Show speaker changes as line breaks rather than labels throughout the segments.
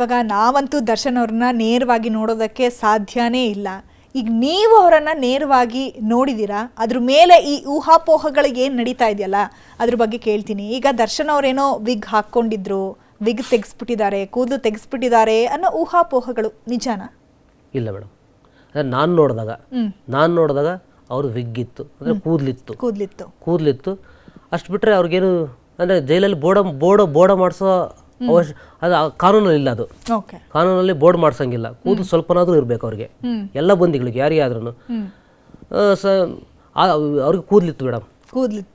ಇವಾಗ ನಾವಂತೂ ದರ್ಶನ್ ಅವ್ರನ್ನ ನೇರವಾಗಿ ನೋಡೋದಕ್ಕೆ ಸಾಧ್ಯನೇ ಇಲ್ಲ. ಈಗ ನೀವು ಅವರನ್ನು ನೇರವಾಗಿ ನೋಡಿದ್ದೀರಾ, ಅದ್ರ ಮೇಲೆ ಈ ಊಹಾಪೋಹಗಳಿಗೆ ಏನು ನಡೀತಾ ಇದೆಯಲ್ಲ ಅದ್ರ ಬಗ್ಗೆ ಕೇಳ್ತೀನಿ. ಈಗ ದರ್ಶನ್ ಅವರೇನೋ ವಿಗ್ ಹಾಕ್ಕೊಂಡಿದ್ರು, ವಿಗ್ ತೆಗೆಸ್ಬಿಟ್ಟಿದ್ದಾರೆ, ಕೂದಲು ತೆಗೆಸ್ಬಿಟ್ಟಿದ್ದಾರೆ ಅನ್ನೋ ಊಹಾಪೋಹಗಳು ನಿಜಾನಾ?
ಇಲ್ಲ ಮೇಡಮ್, ನಾನು ನೋಡಿದಾಗ ಅವ್ರು ವಿಗ್ ಇತ್ತು, ಅಂದರೆ ಕೂದಲಿತ್ತು. ಅಷ್ಟು ಬಿಟ್ಟರೆ ಅವ್ರಿಗೇನು ಅಂದರೆ ಜೈಲಲ್ಲಿ ಬೋರ್ಡ ಮಾಡಿಸೋ ಅದು ಕಾನೂನಲ್ಲಿ ಇಲ್ಲ. ಅದು ಕಾನೂನಲ್ಲಿ ಬೋರ್ಡ್ ಮಾಡ್ಸಂಗಿಲ್ಲ. ಕೂದಲು ಸ್ವಲ್ಪನಾದ್ರೂ ಇರಬೇಕು ಅವ್ರಿಗೆ, ಎಲ್ಲ ಬಂದಿಗಳಿಗೆ ಯಾರಿಗೆ ಆದ್ರೂ. ಅವ್ರಿಗೆ ಕೂದಲಿತ್ತು ಮೇಡಮ್,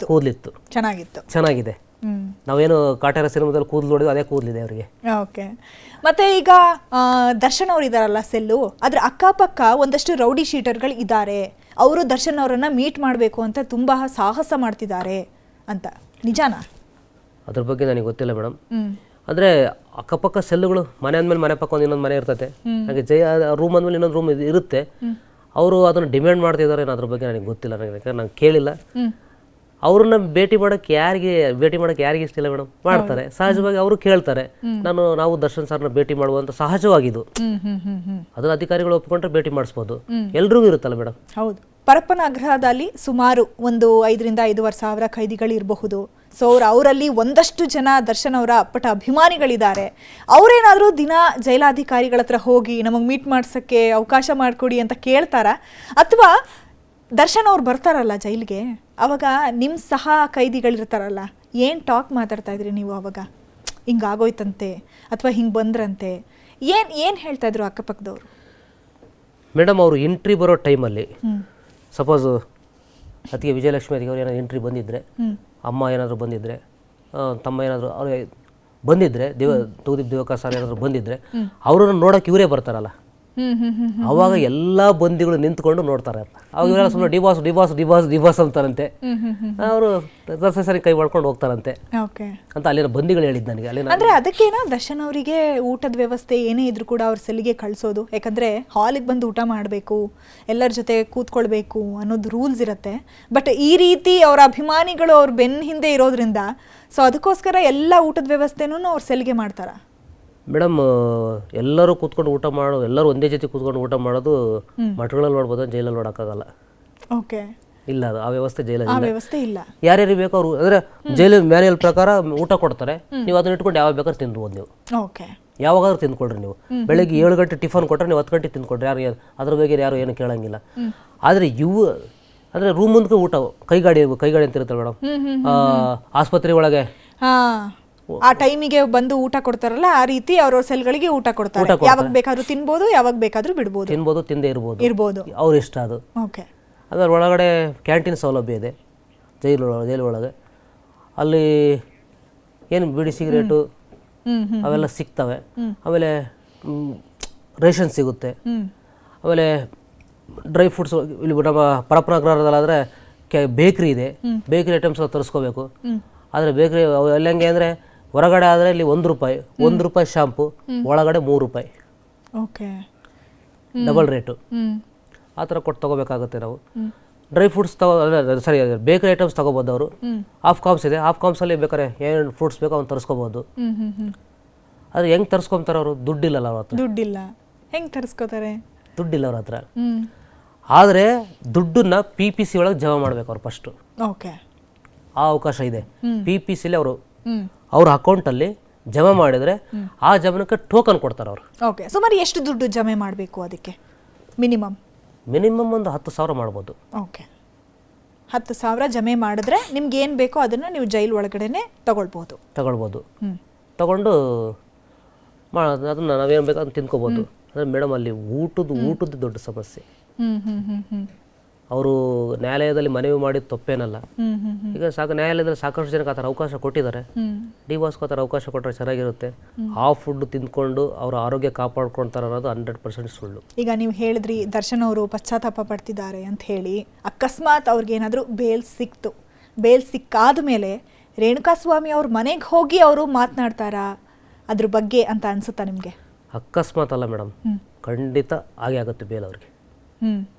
ಕೂದಲಿತ್ತು ಚೆನ್ನಾಗಿದೆ. ನಾವೇನು ಕಾಟೇರ ಸಿನಿಮಾದಲ್ಲಿ ಕೂದಲು ನೋಡಿದ್ವಿ, ಅದೇ ಕೂದಲಿದೆ ಅವರಿಗೆ.
ಓಕೆ. ಮತ್ತೆ ಈಗ ದರ್ಶನ್ ಅವರು ಇದಾರಲ್ಲ ಸೆಲ್ಲು, ಅದ್ರ ಅಕ್ಕಪಕ್ಕ ಒಂದಷ್ಟು ರೌಡಿ ಶೀಟರ್ಗಳು ಇದ್ದಾರೆ, ಅವರು ದರ್ಶನ್ ಅವರನ್ನ ಮೀಟ್ ಮಾಡಬೇಕು ಅಂತ ತುಂಬಾ ಸಾಹಸ ಮಾಡ್ತಿದ್ದಾರೆ ಅಂತ, ನಿಜಾನಾ?
ಅದ್ರ ಬಗ್ಗೆ ನನಗೆ ಗೊತ್ತಿಲ್ಲ ಮೇಡಮ್. ಅಂದರೆ ಅಕ್ಕಪಕ್ಕ ಸೆಲ್ಲುಗಳು ಮನೆ ಅಂದಮೇಲೆ ಮನೆ ಪಕ್ಕ ಒಂದು ಇನ್ನೊಂದು ಮನೆ ಇರ್ತೈತೆ, ಹಾಗೆ ರೂಮ್ ಅಂದಮೇಲೆ ಇನ್ನೊಂದು ರೂಮ್ ಇರುತ್ತೆ. ಅವರು ಅದನ್ನು ಡಿಮ್ಯಾಂಡ್ ಮಾಡ್ತಿದ್ದಾರೆ, ಅದ್ರ ಬಗ್ಗೆ ನನಗೆ ಗೊತ್ತಿಲ್ಲ, ನಾನು ಕೇಳಿಲ್ಲ. ಅವ್ರನ್ನ ಭೇಟಿ ಮಾಡೋಕ್ಕೆ ಯಾರಿಗೆ ಇಷ್ಟ ಇಲ್ಲ ಮೇಡಮ್? ಮಾಡ್ತಾರೆ ಸಹಜವಾಗಿ, ಅವರು ಕೇಳ್ತಾರೆ, ನಾವು ದರ್ಶನ್ ಸರ್ನ ಭೇಟಿ ಮಾಡುವಂತ ಸಹಜವಾಗಿದ್ದು. ಅದನ್ನ ಅಧಿಕಾರಿಗಳು ಒಪ್ಪಿಕೊಂಡ್ರೆ ಭೇಟಿ ಮಾಡಿಸ್ಬೋದು, ಎಲ್ರಿಗೂ ಇರುತ್ತಲ್ಲ ಮೇಡಮ್.
ಹೌದು. ಪರಪ್ಪನ ಆಗ್ರಹದಲ್ಲಿ ಸುಮಾರು ಒಂದು 5,000 to 5,500 ಖೈದಿಗಳು ಇರಬಹುದು. ಸೊ ಅವರಲ್ಲಿ ಒಂದಷ್ಟು ಜನ ದರ್ಶನ್ ಅವರ ಅಪ್ಪಟ ಅಭಿಮಾನಿಗಳಿದ್ದಾರೆ. ಅವರೇನಾದರೂ ದಿನ ಜೈಲಾಧಿಕಾರಿಗಳ ಹತ್ರ ಹೋಗಿ ನಮಗೆ ಮೀಟ್ ಮಾಡ್ಸೋಕ್ಕೆ ಅವಕಾಶ ಮಾಡಿಕೊಡಿ ಅಂತ ಕೇಳ್ತಾರ, ಅಥವಾ ದರ್ಶನ್ ಅವ್ರು ಬರ್ತಾರಲ್ಲ ಜೈಲಿಗೆ, ಅವಾಗ ನಿಮ್ಮ ಸಹ ಕೈದಿಗಳಿರ್ತಾರಲ್ಲ, ಏನು ಟಾಕ್ ಮಾತಾಡ್ತಾ ಇದ್ರಿ ನೀವು ಅವಾಗ? ಹಿಂಗಾಗೋಯ್ತಂತೆ ಅಥವಾ ಹಿಂಗೆ ಬಂದ್ರಂತೆ, ಏನು ಹೇಳ್ತಾ ಇದ್ರು ಅಕ್ಕಪಕ್ಕದವರು?
ಮೇಡಮ್, ಅವರು ಎಂಟ್ರಿ ಬರೋ ಟೈಮಲ್ಲಿ ಸಪೋಸ್ ಅದಕ್ಕೆ ವಿಜಯಲಕ್ಷ್ಮಿ ಅದಕ್ಕೆ ಅವ್ರು ಏನಾದ್ರು ಎಂಟ್ರಿ ಬಂದಿದ್ದರೆ, ಅಮ್ಮ ಏನಾದರೂ ಬಂದಿದ್ದರೆ, ತಮ್ಮ ಏನಾದರೂ ಅವ್ರು ಬಂದಿದ್ದರೆ, ತೂದೀಪ್ ದಿವಾಕರ್ ಸರ್ ಏನಾದರೂ ಬಂದಿದ್ದರೆ, ಅವರನ್ನು ನೋಡೋಕೆ ಇವರೇ ಬರ್ತಾರಲ್ಲ, ಅವಾಗ ಎಲ್ಲ ಬಂದಿಗಳು ನಿಂತ್ಕೊಂಡು ನೋಡ್ತಾರೆ. ಅವಾಗ ಇವರೆಲ್ಲ ಸುಮ್ಮನೆ ಡಿವಾಸ್ ಅಂತಾರಂತೆ, ಅವರು ದರ್ಶನ್ ಸರಿ ಕೈ ಮಾಡ್ಕೊಂಡು ಹೋಗ್ತಾರಂತೆ ಅಂತ ಅಲ್ಲಿನ ಬಂದಿಗಳು ಹೇಳಿದ್ದು ನನಗೆ.
ಅಂದ್ರೆ ಅದಕ್ಕೇನ ದರ್ಶನ್ ಅವರಿಗೆ ಊಟದ ವ್ಯವಸ್ಥೆ ಏನೇ ಇದ್ರು ಕೂಡ ಅವ್ರ ಸೆಲ್ಗೆ ಕಳಿಸೋದು, ಯಾಕಂದ್ರೆ ಹಾಲಿಗೆ ಬಂದು ಊಟ ಮಾಡಬೇಕು, ಎಲ್ಲರ ಜೊತೆ ಕೂತ್ಕೊಳ್ಬೇಕು ಅನ್ನೋದು ರೂಲ್ಸ್ ಇರುತ್ತೆ. ಬಟ್ ಈ ರೀತಿ ಅವರ ಅಭಿಮಾನಿಗಳು ಅವ್ರ ಬೆನ್ನ ಹಿಂದೆ ಇರೋದ್ರಿಂದ ಸೊ ಅದಕ್ಕೋಸ್ಕರ ಎಲ್ಲ ಊಟದ ವ್ಯವಸ್ಥೆನೂ ಅವ್ರ ಸೆಲ್ಗೆ ಮಾಡ್ತಾರ.
ಮೇಡಮ್, ಎಲ್ಲರೂ ಕೂತ್ಕೊಂಡು ಊಟ ಮಾಡೋದು, ಎಲ್ಲರೂ ಒಂದೇ ಜೊತೆ ಕೂತ್ಕೊಂಡು ಊಟ ಮಾಡೋದು ಮಠಗಳಲ್ಲಿ ನೋಡ್ಬೋದು, ಜೈಲಲ್ಲಿ ನೋಡೋಕ್ಕಾಗಲ್ಲ.
ಓಕೆ.
ಇಲ್ಲ, ಅದು ಆ ವ್ಯವಸ್ಥೆ ಜೈಲಲ್ಲಿ
ಇಲ್ಲ.
ಯಾರ್ಯಾರಿಗೆ ಬೇಕೋ ಅವರು ಅಂದರೆ ಜೈಲು ಮ್ಯಾನ್ಯಲ್ ಪ್ರಕಾರ ಊಟ ಕೊಡ್ತಾರೆ, ನೀವು ಅದನ್ನ ಇಟ್ಕೊಂಡು ಯಾವಾಗ ಬೇಕಾದ್ರೂ ತಿನ್ಬೋದು. ನೀವು ಯಾವಾಗಾದ್ರೂ ತಿಂದ್ಕೊಳ್ರಿ. ನೀವು ಬೆಳಗ್ಗೆ 7 ಗಂಟೆ ಟಿಫನ್ ಕೊಟ್ಟರೆ ನೀವು 10 ಗಂಟೆ ತಿಂದ್ಕೊಡ್ರಿ, ಅದ್ರ ಬಗ್ಗೆ ಯಾರು ಏನು ಕೇಳಂಗಿಲ್ಲ. ಆದರೆ ಅಂದರೆ ರೂಮ್ ಮುಂದಕ್ಕೆ ಊಟ ಕೈಗಾಡಿ ಅಂತ ಇರುತ್ತೆ ಮೇಡಮ್, ಆಸ್ಪತ್ರೆ ಒಳಗೆ
ಆ ಟೈಮಿಗೆ ಬಂದು ಊಟ ಕೊಡ್ತಾರಲ್ಲ, ಆ ರೀತಿ ಅವ್ರ ಸೆಲ್ಗಳಿಗೆ ಊಟ ಕೊಡ್ತಾರೆ. ಯಾವಾಗ ಬೇಕಾದ್ರೂ ತಿನ್ಬೋದು, ಯಾವಾಗ ಬೇಕಾದ್ರೂ ಬಿಡ್ಬೋದು,
ತಿಂದೇ ಇರ್ಬೋದು, ಅವ್ರ ಇಷ್ಟ ಅದು.
ಓಕೆ.
ಅದರ ಒಳಗಡೆ ಕ್ಯಾಂಟೀನ್ ಸೌಲಭ್ಯ ಇದೆ ಜೈಲೊಳಗೆ. ಅಲ್ಲಿ ಏನು ಬಿಡಿ ಸಿಗರೇಟು ಅವೆಲ್ಲ ಸಿಗ್ತವೆ. ಆಮೇಲೆ ರೇಷನ್ ಸಿಗುತ್ತೆ. ಆಮೇಲೆ ಡ್ರೈ ಫ್ರೂಟ್ಸ್ ಇಲ್ಲಿ ನಮ್ಮ ಪರಪ್ಪನಗರದಲ್ಲಾದರೆ ಬೇಕ್ರಿ ಇದೆ, ಬೇಕ್ರಿ ಐಟಮ್ಸ್ ತರಿಸ್ಕೋಬೇಕು. ಆದರೆ ಬೇಕ್ರಿ ಎಲ್ಲ ಹೆಂಗೆ ಅಂದರೆ, ಹೊರಗಡೆ ಆದರೆ ಇಲ್ಲಿ ₹1 ಶಾಂಪು, ಒಳಗಡೆ ₹3.
ಓಕೆ.
ಡಬಲ್ ರೇಟು ಆ ಥರ ಕೊಟ್ಟು ತೊಗೋಬೇಕಾಗುತ್ತೆ ನಾವು. ಡ್ರೈ ಫ್ರೂಟ್ಸ್ ಸರಿ ಬೇಕರಿ ಐಟಮ್ಸ್ ತೊಗೋಬೋದು. ಅವರು ಹಾಫ್ ಕಾಮ್ಸ್ ಇದೆ, ಹಾಫ್ ಕಾಮ್ಸಲ್ಲಿ ಬೇಕಾದ್ರೆ ಏನು ಫ್ರೂಟ್ಸ್ ಬೇಕೋ ಅವ್ನು ತರಿಸ್ಕೋಬೋದು. ಅದು ಹೆಂಗೆ ತರಿಸ್ಕೊಂತಾರೆ ಅವರು? ದುಡ್ಡಿಲ್ಲಲ್ಲ ಅವ್ರ ಹತ್ರ.
ಹೆಂಗೆ ತರಿಸ್ಕೋತಾರೆ?
ದುಡ್ಡಿಲ್ಲ ಅವ್ರ ಹತ್ರ. ಆದರೆ ದುಡ್ಡನ್ನ PPC ಒಳಗೆ ಜಮಾ ಮಾಡ್ಬೇಕು ಅವ್ರು ಫಸ್ಟು.
ಓಕೆ.
ಆ ಅವಕಾಶ ಇದೆ. PPCಲಿ ಅವ್ರ ಅಕೌಂಟಲ್ಲಿ ಜಮಾ ಮಾಡಿದರೆ ಆ ಜಮನಕ್ಕೆ ಟೋಕನ್ ಕೊಡ್ತಾರೆ ಅವರು.
ಓಕೆ. ಸುಮಾರು ಎಷ್ಟು ದುಡ್ಡು ಜಮೆ ಮಾಡಬೇಕು ಅದಕ್ಕೆ? ಮಿನಿಮಮ್
ಒಂದು 10,000 ಮಾಡ್ಬೋದು.
ಓಕೆ. 10,000 ಜಮೆ ಮಾಡಿದ್ರೆ ನಿಮ್ಗೆ ಏನು ಬೇಕೋ ಅದನ್ನು ನೀವು ಜೈಲ್ ಒಳಗಡೆನೆ ತಗೊಳ್ಬೋದು.
ತಗೊಂಡು ಅದನ್ನ ನಾವೇನು ಬೇಕೋ ಅದನ್ನ ತಿನ್ಕೋಬೋದು. ಅಂದರೆ ಮೇಡಮ್, ಅಲ್ಲಿ ಊಟದ ದೊಡ್ಡ ಸಮಸ್ಯೆ. ಅವರು ನ್ಯಾಯಾಲಯದಲ್ಲಿ ಮನವಿ ಮಾಡಿದ ತಪ್ಪೇನಲ್ಲ. ಈಗ ನ್ಯಾಯಾಲಯದಲ್ಲಿ ಸಾಕಷ್ಟು ಜನಕ್ಕೆ ಆ ಥರ ಅವಕಾಶ ಕೊಟ್ಟಿದ್ದಾರೆ. ಡಿವಾಸ್ಗೂ ಆ ಥರ ಅವಕಾಶ ಕೊಟ್ಟರೆ ಚೆನ್ನಾಗಿರುತ್ತೆ. ಆ ಫುಡ್ ತಿಂದ್ಕೊಂಡು ಅವರ ಆರೋಗ್ಯ ಕಾಪಾಡ್ಕೊಳ್ತಾರೆ ಅನ್ನೋದು 100% ಸುಳ್ಳು.
ಈಗ ನೀವು ಹೇಳಿದ್ರಿ ದರ್ಶನ್ ಅವರು ಪಶ್ಚಾತ್ತಾಪ ಪಡ್ತಿದ್ದಾರೆ ಅಂತ ಹೇಳಿ, ಅಕಸ್ಮಾತ್ ಅವ್ರಿಗೇನಾದರೂ ಬೇಲ್ ಸಿಕ್ಕಾದ ಮೇಲೆ ರೇಣುಕಾಸ್ವಾಮಿ ಅವ್ರ ಮನೆಗೆ ಹೋಗಿ ಅವರು ಮಾತನಾಡ್ತಾರಾ ಅದ್ರ ಬಗ್ಗೆ ಅಂತ ಅನ್ಸುತ್ತಾ ನಿಮಗೆ?
ಅಕಸ್ಮಾತ್ ಅಲ್ಲ ಮೇಡಮ್, ಖಂಡಿತ ಹಾಗೆ ಆಗುತ್ತೆ ಬೇಲ್ ಅವ್ರಿಗೆ.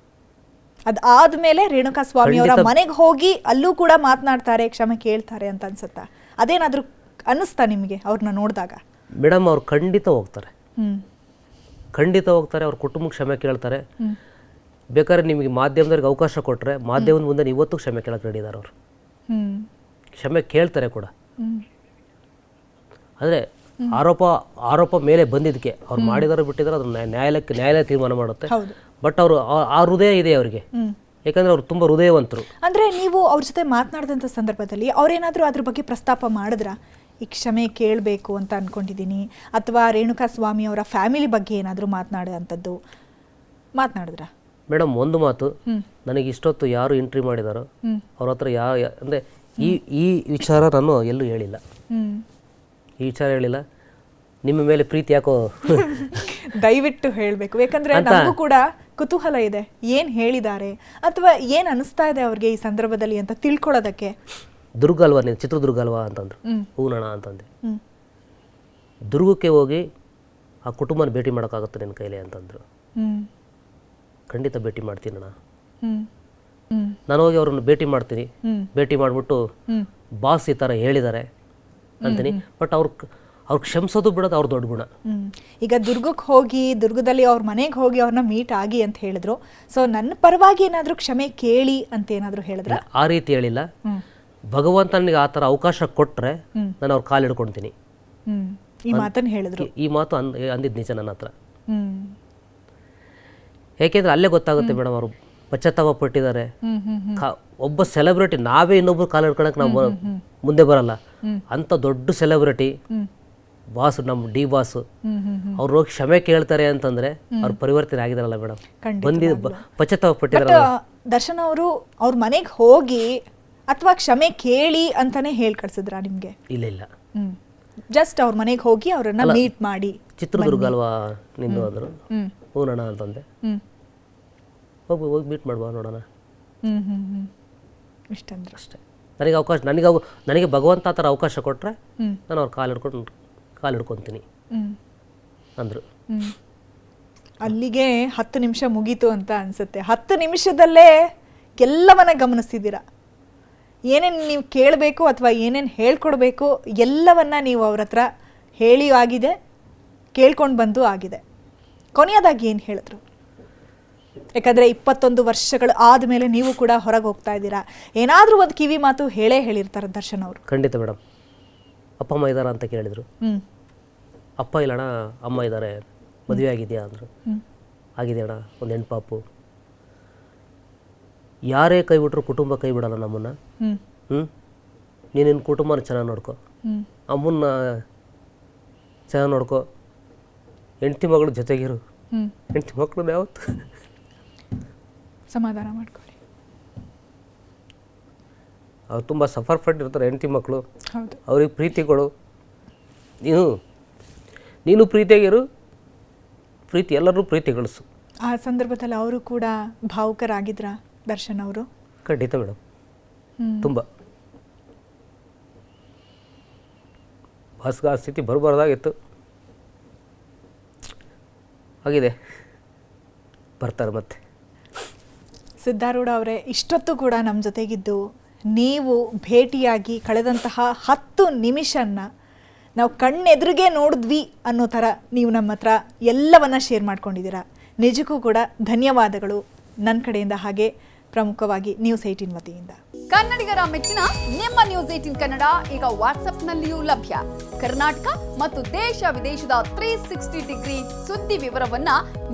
ಅದಾದ್ಮೇಲೆ ರೇಣುಕಾಸ್ವಾಮಿ ಅವರ ಮನೆಗೆ ಹೋಗಿ ಅಲ್ಲೂ ಕೂಡ ಮಾತನಾಡ್ತಾರೆ, ಕ್ಷಮೆ ಕೇಳ್ತಾರೆ ಅಂತ ಅನ್ಸುತ್ತಾ? ಅದೇನಾದ್ರೂ ಅನ್ನಿಸ್ತಾ ನಿಮಗೆ ಅವ್ರನ್ನ ನೋಡಿದಾಗ?
ಮೇಡಮ್, ಅವ್ರು ಖಂಡಿತ ಹೋಗ್ತಾರೆ. ಖಂಡಿತ ಹೋಗ್ತಾರೆ, ಅವ್ರ ಕುಟುಂಬಕ್ಕೆ ಕ್ಷಮೆ ಕೇಳ್ತಾರೆ. ಬೇಕಾದ್ರೆ ನಿಮಗೆ ಮಾಧ್ಯಮದವ್ರಿಗೆ ಅವಕಾಶ ಕೊಟ್ಟರೆ ಮಾಧ್ಯಮದ ಮುಂದೆ ಇವತ್ತು ಕ್ಷಮೆ ಕೇಳಕ್ಕೆ ರೆಡಿ ಇದ್ದಾರೆ ಅವರು. ಕ್ಷಮೆ ಕೇಳ್ತಾರೆ ಕೂಡ. ಅಂದರೆ ಆರೋಪ ಮೇಲೆ ಬಂದಿದ್ದಕ್ಕೆ ಅವ್ರು ಮಾಡಿದಾರೆ ಬಿಟ್ಟಿದ್ದಾರೆ, ಅದನ್ನ ನ್ಯಾಯಾಲಯ ತೀರ್ಮಾನ ಮಾಡುತ್ತೆ. ಬಟ್ ಅವರು ಆ ಹೃದಯ ಇದೆ ಅವರಿಗೆ, ಯಾಕಂದ್ರೆ ಅವ್ರು ತುಂಬ ಹೃದಯವಂತರು.
ಅಂದರೆ ನೀವು ಅವ್ರ ಜೊತೆ ಮಾತನಾಡಿದಂಥ ಸಂದರ್ಭದಲ್ಲಿ ಅವ್ರೇನಾದರೂ ಅದ್ರ ಬಗ್ಗೆ ಪ್ರಸ್ತಾಪ ಮಾಡಿದ್ರಾ? ಈ ಕ್ಷಮೆ ಕೇಳಬೇಕು ಅಂತ ಅಂದ್ಕೊಂಡಿದ್ದೀನಿ, ಅಥವಾ ರೇಣುಕಾ ಸ್ವಾಮಿ ಅವರ ಫ್ಯಾಮಿಲಿ ಬಗ್ಗೆ ಏನಾದರೂ ಮಾತನಾಡಿದ್ರ?
ಮೇಡಮ್, ಒಂದು ಮಾತು, ನನಗೆ ಇಷ್ಟೊತ್ತು ಯಾರು ಎಂಟ್ರಿ ಮಾಡಿದಾರೋ ಅವ್ರ ಹತ್ರ ಅಂದರೆ ಈ ವಿಚಾರ ನಾನು ಎಲ್ಲೂ ಹೇಳಿಲ್ಲ. ಈ ವಿಚಾರ ಹೇಳಿಲ್ಲ. ನಿಮ್ಮ ಮೇಲೆ ಪ್ರೀತಿ ಯಾಕೋ
ದಯವಿಟ್ಟು ಹೇಳಬೇಕು, ಯಾಕಂದ್ರೆ ನಮಗೂ ಕೂಡ ಕುತೂಹಲ ಇದೆ, ಏನು ಹೇಳಿದ್ದಾರೆ ಅಥವಾ ಏನು ಅನಿಸ್ತಾ ಇದೆ ಅವ್ರಿಗೆ ಈ ಸಂದರ್ಭದಲ್ಲಿ ಅಂತ ತಿಳ್ಕೊಳ್ಳೋದಕ್ಕೆ.
ದುರ್ಗ ಅಲ್ವಾ ನೀನು, ಚಿತ್ರದುರ್ಗ ಅಲ್ವಾ ಅಂತಂದ್ರು. ಹೂನಣ ಅಂತಂದೆ. ದುರ್ಗಕ್ಕೆ ಹೋಗಿ ಆ ಕುಟುಂಬನ ಭೇಟಿ ಮಾಡೋಕ್ಕಾಗುತ್ತೆ ನಿನ್ನ ಕೈಲಿ ಅಂತಂದ್ರು. ಖಂಡಿತ ಭೇಟಿ ಮಾಡ್ತೀನಿ ಅಣ್ಣ. ನಾನು ಹೋಗಿ ಅವ್ರನ್ನ ಭೇಟಿ ಮಾಡ್ತೀನಿ. ಭೇಟಿ ಮಾಡಿಬಿಟ್ಟು ಬಾಸ್ ಈ ಥರ ಹೇಳಿದ್ದಾರೆ ಅಂತೀನಿ. ಬಟ್ ಅವ್ರು ಕ್ಷಮಿಸೋದು ಬಿಡೋದು ಅವ್ರ ದೊಡ್ಡ ಗುಣ.
ಈಗ ದುರ್ಗಕ್ಕೆ ಹೋಗಿ, ದುರ್ಗದಲ್ಲಿ ಅವ್ರ ಮನೆಗೆ ಹೋಗಿ ಅವ್ರನ್ನ ಮೀಟ್ ಆಗಿ ಅಂತ ಹೇಳಿದ್ರು. ಸೊ ನನ್ನ ಪರವಾಗಿ ಏನಾದರೂ ಕ್ಷಮೆ ಕೇಳಿ ಅಂತ ಏನಾದರೂ ಹೇಳಿದ್ರ?
ಆ ರೀತಿ ಹೇಳಿಲ್ಲ. ಭಗವಂತ ನನಗೆ ಆ ಥರ ಅವಕಾಶ ಕೊಟ್ಟರೆ ನಾನು ಅವ್ರ ಕಾಲು ಹಿಡ್ಕೊಳ್ತೀನಿ.
ಈ ಮಾತನ್ನು ಹೇಳಿದ್ರು.
ಈ ಮಾತು ಅಂದಿದ್ದು ನಿಜ ನನ್ನ ಹತ್ರ. ಯಾಕೆಂದ್ರೆ ಅಲ್ಲೇ ಗೊತ್ತಾಗುತ್ತೆ ಮೇಡಮ್, ಅವರು ಪಶ್ಚಾತ್ತಾಪ ಪಟ್ಟಿದ್ದಾರೆ. ಒಬ್ಬ ಸೆಲೆಬ್ರಿಟಿ, ನಾವೇ ಇನ್ನೊಬ್ರು ಕಾಲು ಹಿಡ್ಕೊಳಕ್ಕೆ ನಾವು ಮುಂದೆ ಬರಲ್ಲ. ಅಂಥ ದೊಡ್ಡ ಸೆಲೆಬ್ರಿಟಿ ಬಾಸ್, ನಮ್ಮ ಡಿ ಬಾಸ್, ಅವ್ರು ಹೋಗಿ ಕ್ಷಮೆ ಕೇಳ್ತಾರೆ ಅಂತಂದ್ರೆ ಅವ್ರು ಪರಿವರ್ತನೆ ಆಗಿದಾರಲ್ಲ ಮೇಡಮ್, ಪಶ್ಚಾತ್ತಾಪ ಪಟ್ಟಿದಾರಲ್ಲ.
ದರ್ಶನ್ ಅವರು ಅವ್ರ ಮನೆಗೆ ಹೋಗಿ ಅಥವಾ ಕ್ಷಮೆ ಕೇಳಿ ಅಂತಾನೆ ಹೇಳಿ ಕಳ್ಸಿದ್ರ ನಿಮ್ಗೆ?
ಇಲ್ಲ,
ಜಸ್ಟ್ ಅವ್ರ ಮನೆಗೆ ಹೋಗಿ ಅವ್ರನ್ನ ಮೀಟ್ ಮಾಡಿ.
ಚಿತ್ರದುರ್ಗ ಅಲ್ವಾ ನಿಂದು ಅಂದ್ರು. ಹೂನಣ್ಣ ಅಂತಂದೆ. ಹೋಗಿ ಮೀಟ್ ಮಾಡುವ ನೋಡೋಣ
ಇಷ್ಟಂದ್ರೆ
ಅಷ್ಟೇ. ನನಗೆ ಅವಕಾಶ, ನನಗೆ ಭಗವಂತ ಆ ಥರ ಅವಕಾಶ ಕೊಟ್ಟರೆ ನಾನು ಅವ್ರ ಕಾಲು ಹಿಡ್ಕೊತೀನಿ ಅಂದರು.
ಅಲ್ಲಿಗೆ 10 ನಿಮಿಷ ಮುಗೀತು ಅಂತ ಅನ್ಸುತ್ತೆ. 10 ನಿಮಿಷದಲ್ಲೇ ಎಲ್ಲವನ್ನ ಗಮನಿಸ್ತಿದ್ದೀರಾ. ಏನೇನು ನೀವು ಕೇಳಬೇಕು ಅಥವಾ ಏನೇನು ಹೇಳ್ಕೊಡ್ಬೇಕು ಎಲ್ಲವನ್ನ ನೀವು ಅವ್ರ ಹತ್ರ ಹೇಳಿ ಆಗಿದೆ, ಕೇಳ್ಕೊಂಡು ಬಂದು ಆಗಿದೆ. ಕೊನೆಯದಾಗಿ ಏನು ಹೇಳಿದ್ರು? ಯಾಕಂದರೆ 21 ವರ್ಷಗಳು ಆದಮೇಲೆ ನೀವು ಕೂಡ ಹೊರಗೆ ಹೋಗ್ತಾ ಇದ್ದೀರಾ, ಏನಾದರೂ ಒಂದು ಕಿವಿ ಮಾತು ಹೇಳಿರ್ತಾರೆ ದರ್ಶನ್ ಅವರು.
ಖಂಡಿತ ಮೇಡಮ್. ಅಪ್ಪ ಅಮ್ಮ ಇದ್ದಾರಾ ಅಂತ ಕೇಳಿದರು. ಅಪ್ಪ ಇಲ್ಲಣ್ಣ, ಅಮ್ಮ ಇದ್ದಾರೆ. ಮದುವೆ ಆಗಿದೆಯಾ ಅಂದರು. ಆಗಿದೆ ಅಣ್ಣ, ಒಂದು ಹೆಣ್ಪಾಪು. ಯಾರೇ ಕೈ ಬಿಟ್ರು ಕುಟುಂಬ ಕೈ ಬಿಡಲ್ಲ ನಮ್ಮನ್ನು. ನೀನಿನ್ನ ಕುಟುಂಬನ ಚೆನ್ನಾಗಿ ನೋಡ್ಕೊ, ಅಮ್ಮನ್ನ ಚೆನ್ನಾಗಿ ನೋಡ್ಕೊ, ಹೆಂಡತಿ ಮಗಳು ಜೊತೆಗಿರು. ಹೆಂಡತಿ ಮಕ್ಕಳು ಯಾವತ್ತು
ಸಮಾಧಾನ ಮಾಡ್ಕೊಳ್ಳಿ.
ಅವ್ರು ತುಂಬ ಸಫರ್ ಪಟ್ಟಿರ್ತಾರೆ ಹೆಂಡತಿ ಮಕ್ಕಳು.
ಹೌದು,
ಅವ್ರಿಗೆ ಪ್ರೀತಿ ಕೊಡು. ನೀನು ಪ್ರೀತಿಯಾಗಿರು, ಪ್ರೀತಿ ಎಲ್ಲರೂ ಪ್ರೀತಿ ಗಳಿಸು.
ಆ ಸಂದರ್ಭದಲ್ಲಿ ಅವರು ಕೂಡ ಭಾವುಕರಾಗಿದ್ರ ದರ್ಶನ್ ಅವರು?
ಖಂಡಿತ ಮೇಡಮ್, ತುಂಬ. ಬಾಸ್ಗೆ ಆ ಸ್ಥಿತಿ ಬರಬಾರ್ದಾಗಿತ್ತು, ಆಗಿದೆ. ಬರ್ತಾರೆ ಮತ್ತೆ.
ಸಿದ್ಧಾರೂಢ ಅವರೇ, ಇಷ್ಟೊತ್ತು ಕೂಡ ನಮ್ಮ ಜೊತೆಗಿದ್ದು ನೀವು ಭೇಟಿಯಾಗಿ ಕಳೆದಂತಹ 10 ನಿಮಿಷನ್ನ ನಾವು ಕಣ್ಣೆದುರಿಗೆ ನೋಡಿದ್ವಿ ಅನ್ನೋ ಥರ ನೀವು ನಮ್ಮ ಹತ್ರ ಎಲ್ಲವನ್ನ ಶೇರ್ ಮಾಡ್ಕೊಂಡಿದ್ದೀರಾ. ನಿಜಕ್ಕೂ ಕೂಡ ಧನ್ಯವಾದಗಳು ನನ್ನ ಕಡೆಯಿಂದ, ಹಾಗೆ ಪ್ರಮುಖವಾಗಿ ನ್ಯೂಸ್ 18 ವತಿಯಿಂದ.
ಕನ್ನಡಿಗರ ಮೆಚ್ಚಿನ ನಿಮ್ಮ ನ್ಯೂಸ್ 18 ಕನ್ನಡ ಈಗ ವಾಟ್ಸ್ಆಪ್ನಲ್ಲಿಯೂ ಲಭ್ಯ. ಕರ್ನಾಟಕ ಮತ್ತು ದೇಶ ವಿದೇಶದ 360 ಡಿಗ್ರಿ ಸುದ್ದಿ ವಿವರವನ್ನ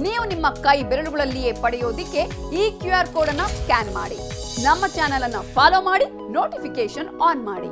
ನೀವು ನಿಮ್ಮ ಕೈ ಬೆರಳುಗಳಲ್ಲಿಯೇ ಪಡೆಯೋದಿಕ್ಕೆ ಈ QR ಕೋಡ್ ಅನ್ನ ಸ್ಕ್ಯಾನ್ ಮಾಡಿ. ನಮ್ಮ ಚಾನೆಲ್ ಅನ್ನ ಫಾಲೋ ಮಾಡಿ, ನೋಟಿಫಿಕೇಶನ್ ಆನ್ ಮಾಡಿ.